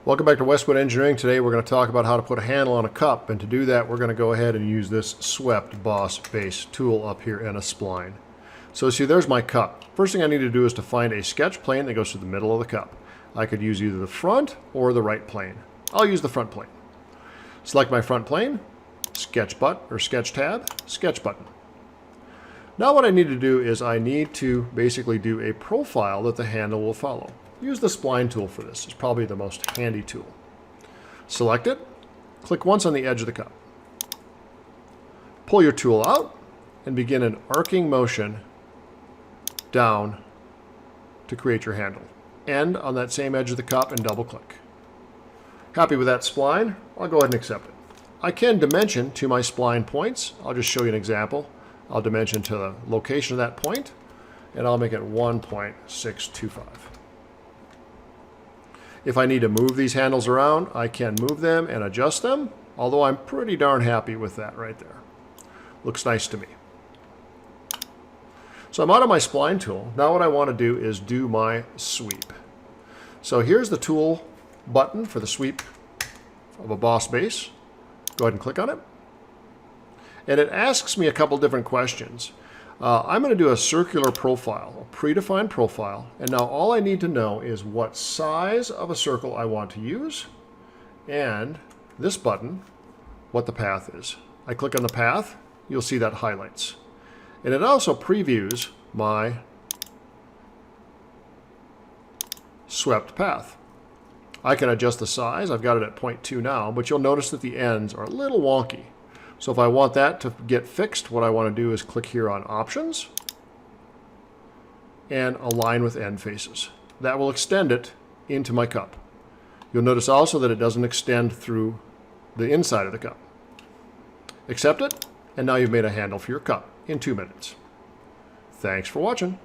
Welcome back to Westwood Engineering. Today we're going to talk about how to put a handle on a cup, and to do that we're going to go ahead and use this swept boss base tool up here in a spline. So see, there's my cup. First thing I need to do is to find a sketch plane that goes through the middle of the cup. I could use either the front or the right plane. I'll use the front plane. Select my front plane, sketch tab, sketch button. Now what I need to do is I need to basically do a profile that the handle will follow. Use the spline tool for this. It's probably the most handy tool. Select it, click once on the edge of the cup. Pull your tool out and begin an arcing motion down to create your handle. End on that same edge of the cup and double click. Happy with that spline? I'll go ahead and accept it. I can dimension to my spline points. I'll just show you an example. I'll dimension to the location of that point and I'll make it 1.625. If I need to move these handles around, I can move them and adjust them, although I'm pretty darn happy with that right there. Looks nice to me. So I'm out of my spline tool. Now what I want to do is do my sweep. So here's the tool button for the sweep of a boss base. Go ahead and click on it. And it asks me a couple different questions. I'm going to do a circular profile, a predefined profile, and now all I need to know is what size of a circle I want to use, and this button, what the path is. I click on the path, you'll see that highlights. And it also previews my swept path. I can adjust the size. I've got it at 0.2 now, but you'll notice that the ends are a little wonky. So if I want that to get fixed, what I want to do is click here on Options and Align with End Faces. That will extend it into my cup. You'll notice also that it doesn't extend through the inside of the cup. Accept it, and now you've made a handle for your cup in 2 minutes. Thanks for watching.